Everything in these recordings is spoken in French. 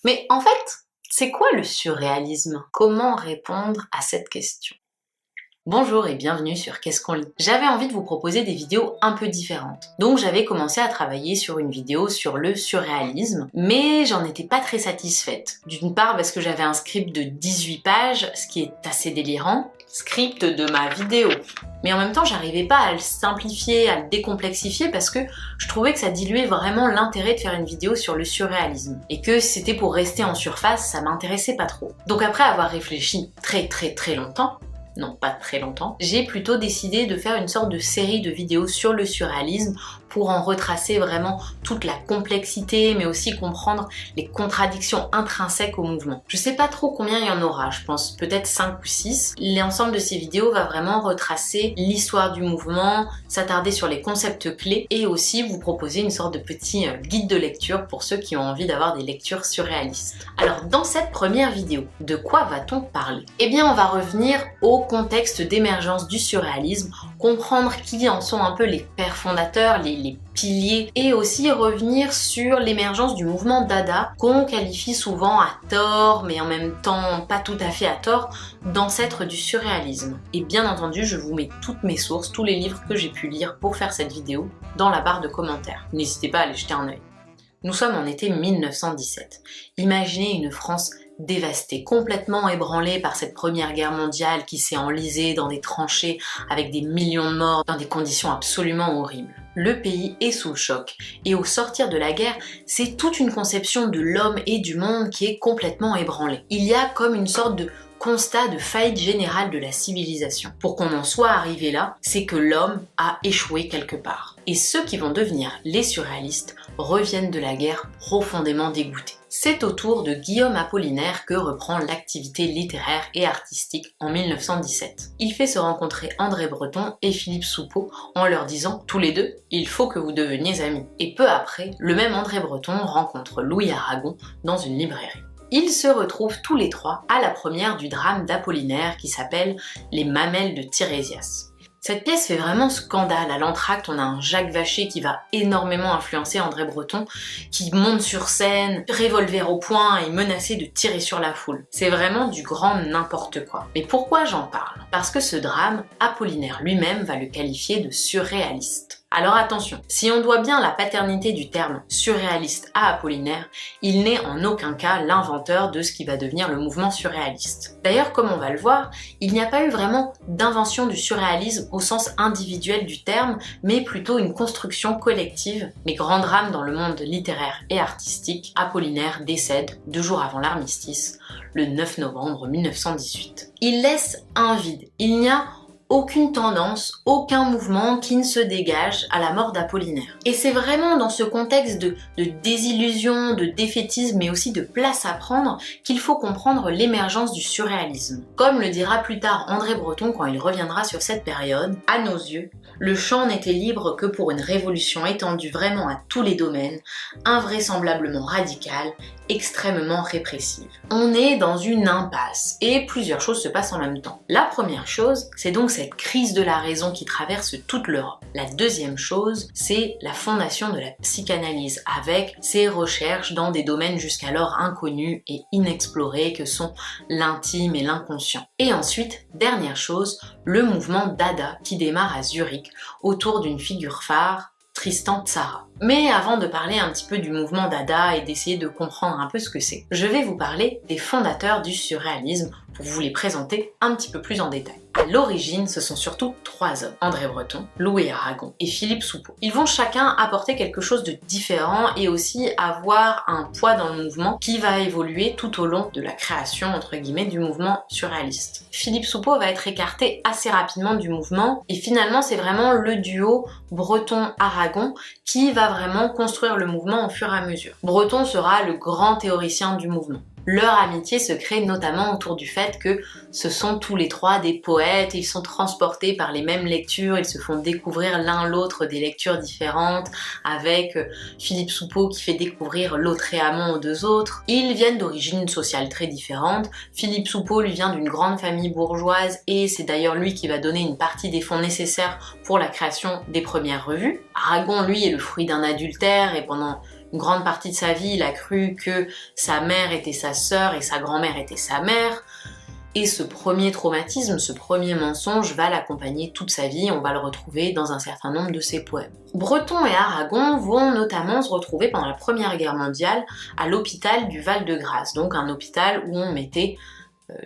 Mais en fait, c'est quoi le surréalisme? Comment répondre à cette question? Bonjour et bienvenue sur Qu'est-ce qu'on lit? J'avais envie de vous proposer des vidéos un peu différentes. Donc j'avais commencé à travailler sur une vidéo sur le surréalisme, mais j'en étais pas très satisfaite. D'une part parce que j'avais un script de 18 pages, ce qui est assez délirant, script de ma vidéo. Mais en même temps, j'arrivais pas à le simplifier, à le décomplexifier parce que je trouvais que ça diluait vraiment l'intérêt de faire une vidéo sur le surréalisme. Et que si c'était pour rester en surface, ça m'intéressait pas trop. Donc après avoir réfléchi très longtemps, non pas très longtemps, j'ai plutôt décidé de faire une sorte de série de vidéos sur le surréalisme pour en retracer vraiment toute la complexité, mais aussi comprendre les contradictions intrinsèques au mouvement. Je sais pas trop combien il y en aura, je pense peut-être 5 ou 6. L'ensemble de ces vidéos va vraiment retracer l'histoire du mouvement, s'attarder sur les concepts clés et aussi vous proposer une sorte de petit guide de lecture pour ceux qui ont envie d'avoir des lectures surréalistes. Alors dans cette première vidéo, de quoi va-t-on parler? Eh bien on va revenir au contexte d'émergence du surréalisme, comprendre qui en sont un peu les pères fondateurs, les piliers, et aussi revenir sur l'émergence du mouvement Dada, qu'on qualifie souvent à tort, mais en même temps pas tout à fait à tort, d'ancêtre du surréalisme. Et bien entendu, je vous mets toutes mes sources, tous les livres que j'ai pu lire pour faire cette vidéo, dans la barre de commentaires. N'hésitez pas à aller jeter un œil. Nous sommes en été 1917. Imaginez une France dévastée, complètement ébranlée par cette première guerre mondiale qui s'est enlisée dans des tranchées avec des millions de morts dans des conditions absolument horribles. Le pays est sous le choc et au sortir de la guerre, c'est toute une conception de l'homme et du monde qui est complètement ébranlée. Il y a comme une sorte de constat de faillite générale de la civilisation. Pour qu'on en soit arrivé là, c'est que l'homme a échoué quelque part. Et ceux qui vont devenir les surréalistes reviennent de la guerre profondément dégoûtés. C'est au tour de Guillaume Apollinaire que reprend l'activité littéraire et artistique en 1917. Il fait se rencontrer André Breton et Philippe Soupeau en leur disant tous les deux, il faut que vous deveniez amis. Et peu après, le même André Breton rencontre Louis Aragon dans une librairie. Ils se retrouvent tous les trois à la première du drame d'Apollinaire qui s'appelle Les Mamelles de Tirésias. Cette pièce fait vraiment scandale. À l'entracte, on a un Jacques Vacher qui va énormément influencer André Breton, qui monte sur scène, revolver au poing et menacé de tirer sur la foule. C'est vraiment du grand n'importe quoi. Mais pourquoi j'en parle? Parce que ce drame, Apollinaire lui-même va le qualifier de surréaliste. Alors attention, si on doit bien la paternité du terme surréaliste à Apollinaire, il n'est en aucun cas l'inventeur de ce qui va devenir le mouvement surréaliste. D'ailleurs, comme on va le voir, il n'y a pas eu vraiment d'invention du surréalisme au sens individuel du terme, mais plutôt une construction collective. Les grands drames dans le monde littéraire et artistique, Apollinaire décède 2 jours avant l'armistice, le 9 novembre 1918. Il laisse un vide. Il n'y a aucune tendance, aucun mouvement qui ne se dégage à la mort d'Apollinaire. Et c'est vraiment dans ce contexte de désillusion, de défaitisme, mais aussi de place à prendre qu'il faut comprendre l'émergence du surréalisme. Comme le dira plus tard André Breton quand il reviendra sur cette période, à nos yeux, le champ n'était libre que pour une révolution étendue vraiment à tous les domaines, invraisemblablement radicale, extrêmement répressive. On est dans une impasse et plusieurs choses se passent en même temps. La première chose, c'est donc cette crise de la raison qui traverse toute l'Europe. La deuxième chose, c'est la fondation de la psychanalyse avec ses recherches dans des domaines jusqu'alors inconnus et inexplorés que sont l'intime et l'inconscient. Et ensuite, dernière chose, le mouvement Dada qui démarre à Zurich autour d'une figure phare, Tristan Tzara. Mais avant de parler un petit peu du mouvement Dada et d'essayer de comprendre un peu ce que c'est, je vais vous parler des fondateurs du surréalisme pour vous les présenter un petit peu plus en détail. À l'origine, ce sont surtout 3 hommes, André Breton, Louis Aragon et Philippe Soupeau. Ils vont chacun apporter quelque chose de différent et aussi avoir un poids dans le mouvement qui va évoluer tout au long de la création, entre guillemets, du mouvement surréaliste. Philippe Soupeau va être écarté assez rapidement du mouvement et finalement c'est vraiment le duo Breton-Aragon qui va vraiment construire le mouvement au fur et à mesure. Breton sera le grand théoricien du mouvement. Leur amitié se crée notamment autour du fait que ce sont tous les trois des poètes, ils sont transportés par les mêmes lectures, ils se font découvrir l'un l'autre des lectures différentes, avec Philippe Soupeau qui fait découvrir Lautréamont aux 2 autres. Ils viennent d'origines sociales très différentes. Philippe Soupeau lui vient d'une grande famille bourgeoise et c'est d'ailleurs lui qui va donner une partie des fonds nécessaires pour la création des premières revues. Aragon, lui, est le fruit d'un adultère et pendant une grande partie de sa vie, il a cru que sa mère était sa sœur et sa grand-mère était sa mère. Et ce premier traumatisme, ce premier mensonge va l'accompagner toute sa vie, on va le retrouver dans un certain nombre de ses poèmes. Breton et Aragon vont notamment se retrouver pendant la Première Guerre mondiale à l'hôpital du Val-de-Grâce, donc un hôpital où on mettait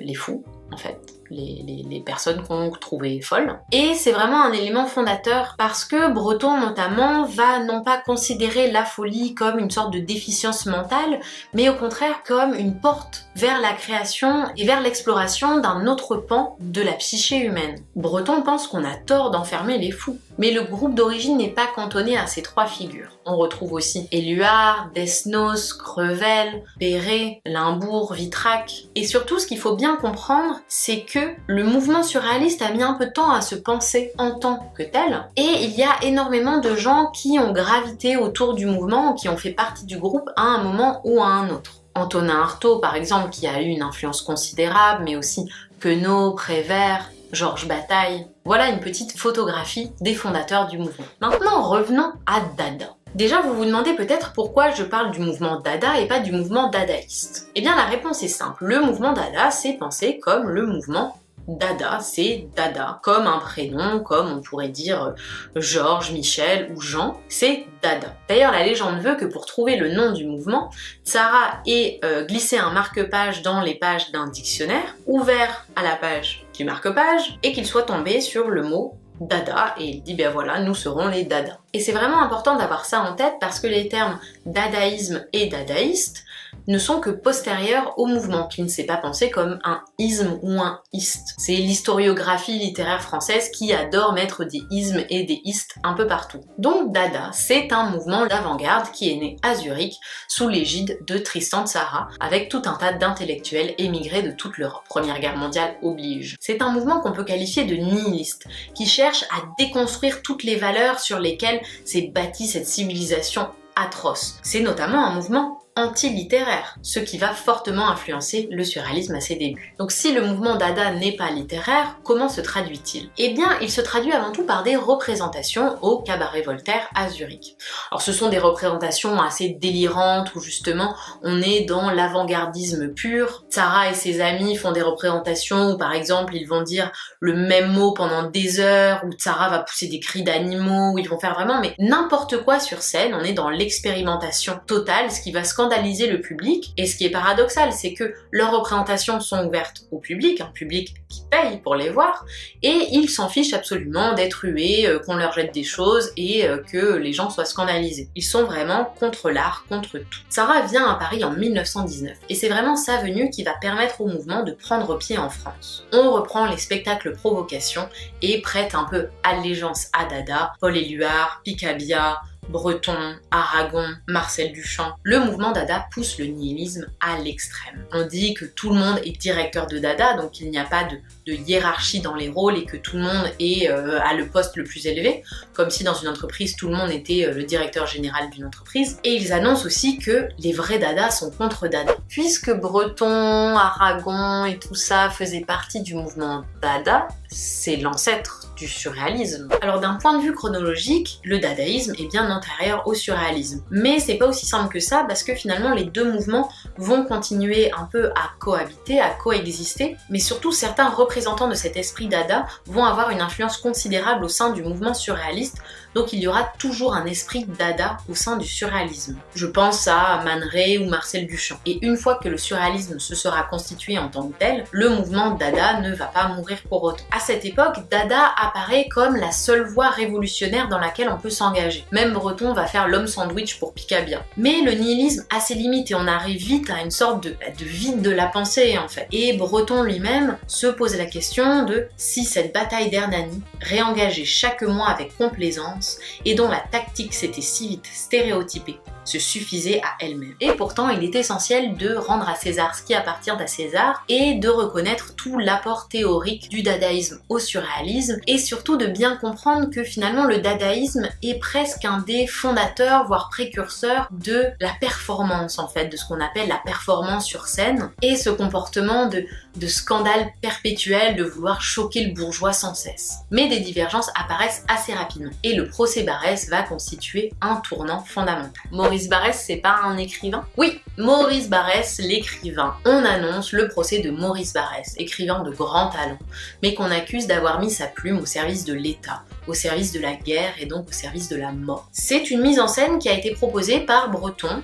les fous, en fait, les personnes qu'on trouvait folles. Et c'est vraiment un élément fondateur parce que Breton notamment va non pas considérer la folie comme une sorte de déficience mentale, mais au contraire comme une porte vers la création et vers l'exploration d'un autre pan de la psyché humaine. Breton pense qu'on a tort d'enfermer les fous, mais le groupe d'origine n'est pas cantonné à ces trois figures. On retrouve aussi Éluard, Desnos, Crevel, Perret, Limbourg, Vitrac. Et surtout, ce qu'il faut bien comprendre, c'est que le mouvement surréaliste a mis un peu de temps à se penser en tant que tel, et il y a énormément de gens qui ont gravité autour du mouvement, qui ont fait partie du groupe à un moment ou à un autre. Antonin Artaud, par exemple, qui a eu une influence considérable, mais aussi Queneau, Prévert, Georges Bataille. Voilà une petite photographie des fondateurs du mouvement. Maintenant, revenons à Dada. Déjà, vous vous demandez peut-être pourquoi je parle du mouvement Dada et pas du mouvement dadaïste. Eh bien, la réponse est simple. Le mouvement Dada, c'est pensé comme le mouvement Dada, c'est Dada, comme un prénom, comme on pourrait dire Georges, Michel ou Jean, c'est Dada. D'ailleurs, la légende veut que pour trouver le nom du mouvement, Tzara ait glissé un marque-page dans les pages d'un dictionnaire, ouvert à la page du marque-page, et qu'il soit tombé sur le mot Dada, et il dit ben voilà, nous serons les Dada. Et c'est vraiment important d'avoir ça en tête parce que les termes dadaïsme et dadaïste ne sont que postérieurs au mouvement, qui ne s'est pas pensé comme un isme ou un iste. C'est l'historiographie littéraire française qui adore mettre des ismes et des istes un peu partout. Donc Dada, c'est un mouvement d'avant-garde qui est né à Zurich sous l'égide de Tristan Tzara, avec tout un tas d'intellectuels émigrés de toute l'Europe. Première Guerre mondiale oblige. C'est un mouvement qu'on peut qualifier de nihiliste, qui cherche à déconstruire toutes les valeurs sur lesquelles s'est bâtie cette civilisation atroce. C'est notamment un mouvement anti-littéraire, ce qui va fortement influencer le surréalisme à ses débuts. Donc si le mouvement Dada n'est pas littéraire, comment se traduit-il? Eh bien, il se traduit avant tout par des représentations au Cabaret Voltaire à Zurich. Alors ce sont des représentations assez délirantes où justement on est dans l'avant-gardisme pur. Tzara et ses amis font des représentations où par exemple ils vont dire le même mot pendant des heures, où Tzara va pousser des cris d'animaux, où ils vont faire vraiment mais n'importe quoi sur scène. On est dans l'expérimentation totale, ce qui va scandaliser le public. Et ce qui est paradoxal, c'est que leurs représentations sont ouvertes au public, un public qui paye pour les voir, et ils s'en fichent absolument d'être hués, qu'on leur jette des choses et que les gens soient scandalisés. Ils sont vraiment contre l'art, contre tout. Tzara vient à Paris en 1919, et c'est vraiment sa venue qui va permettre au mouvement de prendre pied en France. On reprend les spectacles provocation et prête un peu allégeance à Dada, Paul Éluard, Picabia, Breton, Aragon, Marcel Duchamp. Le mouvement Dada pousse le nihilisme à l'extrême. On dit que tout le monde est directeur de Dada, donc il n'y a pas de hiérarchie dans les rôles et que tout le monde est à le poste le plus élevé, comme si dans une entreprise tout le monde était le directeur général d'une entreprise. Et ils annoncent aussi que les vrais Dada sont contre Dada. Puisque Breton, Aragon et tout ça faisaient partie du mouvement Dada, c'est l'ancêtre du surréalisme. Alors d'un point de vue chronologique, le dadaïsme est bien antérieur au surréalisme. Mais c'est pas aussi simple que ça parce que finalement les deux mouvements vont continuer un peu à cohabiter, à coexister, mais surtout certains représentants de cet esprit dada vont avoir une influence considérable au sein du mouvement surréaliste, donc il y aura toujours un esprit dada au sein du surréalisme. Je pense à Man Ray ou Marcel Duchamp. Et une fois que le surréalisme se sera constitué en tant que tel, le mouvement dada ne va pas mourir pour autant. À cette époque, Dada apparaît comme la seule voie révolutionnaire dans laquelle on peut s'engager. Même Breton va faire l'homme sandwich pour Picabia. Mais le nihilisme a ses limites et on arrive vite à une sorte de vide de la pensée en fait. Et Breton lui-même se pose la question de si cette bataille d'Hernani, réengagée chaque mois avec complaisance et dont la tactique s'était si vite stéréotypée, se suffisait à elle-même. Et pourtant, il est essentiel de rendre à César ce qui appartient à César et de reconnaître tout l'apport théorique du dadaïsme au surréalisme et surtout de bien comprendre que finalement le dadaïsme est presque un des fondateurs, voire précurseurs de la performance en fait, de ce qu'on appelle la performance sur scène et ce comportement de scandale perpétuel, de vouloir choquer le bourgeois sans cesse. Mais des divergences apparaissent assez rapidement. Et le le procès Barrès va constituer un tournant fondamental. Maurice Barrès, c'est pas un écrivain? Oui, Maurice Barrès, l'écrivain. On annonce le procès de Maurice Barrès, écrivain de grand talent, mais qu'on accuse d'avoir mis sa plume au service de l'État, au service de la guerre et donc au service de la mort. C'est une mise en scène qui a été proposée par Breton,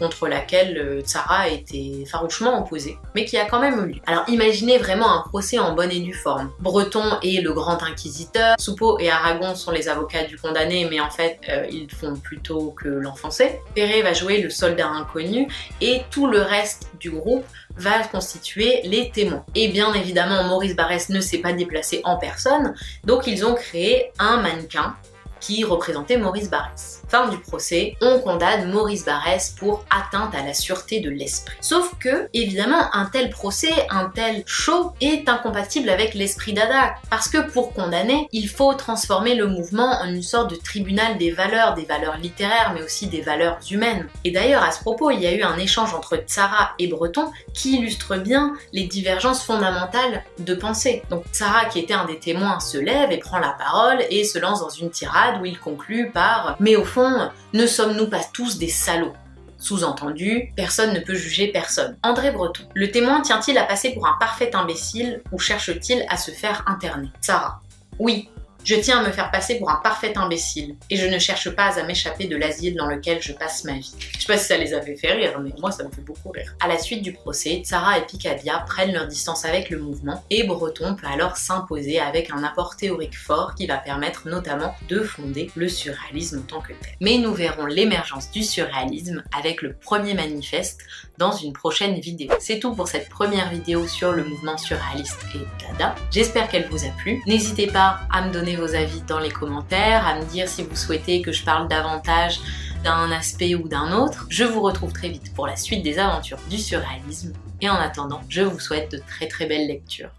contre laquelle Tzara était farouchement opposée, mais qui a quand même eu lieu. Alors imaginez vraiment un procès en bonne et due forme. Breton est le grand inquisiteur, Soupeau et Aragon sont les avocats du condamné, mais en fait ils font plutôt que l'enfoncer. Perret va jouer le soldat inconnu et tout le reste du groupe va constituer les témoins. Et bien évidemment, Maurice Barrès ne s'est pas déplacé en personne, donc ils ont créé un mannequin qui représentait Maurice Barrès. Fin du procès, on condamne Maurice Barrès pour atteinte à la sûreté de l'esprit. Sauf que, évidemment, un tel procès, un tel show est incompatible avec l'esprit Dada, parce que pour condamner, il faut transformer le mouvement en une sorte de tribunal des valeurs littéraires, mais aussi des valeurs humaines. Et d'ailleurs, à ce propos, il y a eu un échange entre Tzara et Breton qui illustre bien les divergences fondamentales de pensée. Donc Tzara, qui était un des témoins, se lève et prend la parole et se lance dans une tirade où il conclut par « Mais au fond, ne sommes-nous pas tous des salauds ?» Sous-entendu, personne ne peut juger personne. André Breton. Le témoin tient-il à passer pour un parfait imbécile ou cherche-t-il à se faire interner? Tzara. Oui. Je tiens à me faire passer pour un parfait imbécile, et je ne cherche pas à m'échapper de l'asile dans lequel je passe ma vie. Je sais pas si ça les avait fait rire, mais moi ça me fait beaucoup rire. À la suite du procès, Tzara et Picabia prennent leur distance avec le mouvement, et Breton peut alors s'imposer avec un apport théorique fort qui va permettre notamment de fonder le surréalisme en tant que tel. Mais nous verrons l'émergence du surréalisme avec le premier manifeste dans une prochaine vidéo. C'est tout pour cette première vidéo sur le mouvement surréaliste et Dada. J'espère qu'elle vous a plu. N'hésitez pas à me donner vos avis dans les commentaires, à me dire si vous souhaitez que je parle davantage d'un aspect ou d'un autre. Je vous retrouve très vite pour la suite des aventures du surréalisme et en attendant, je vous souhaite de très belles lectures.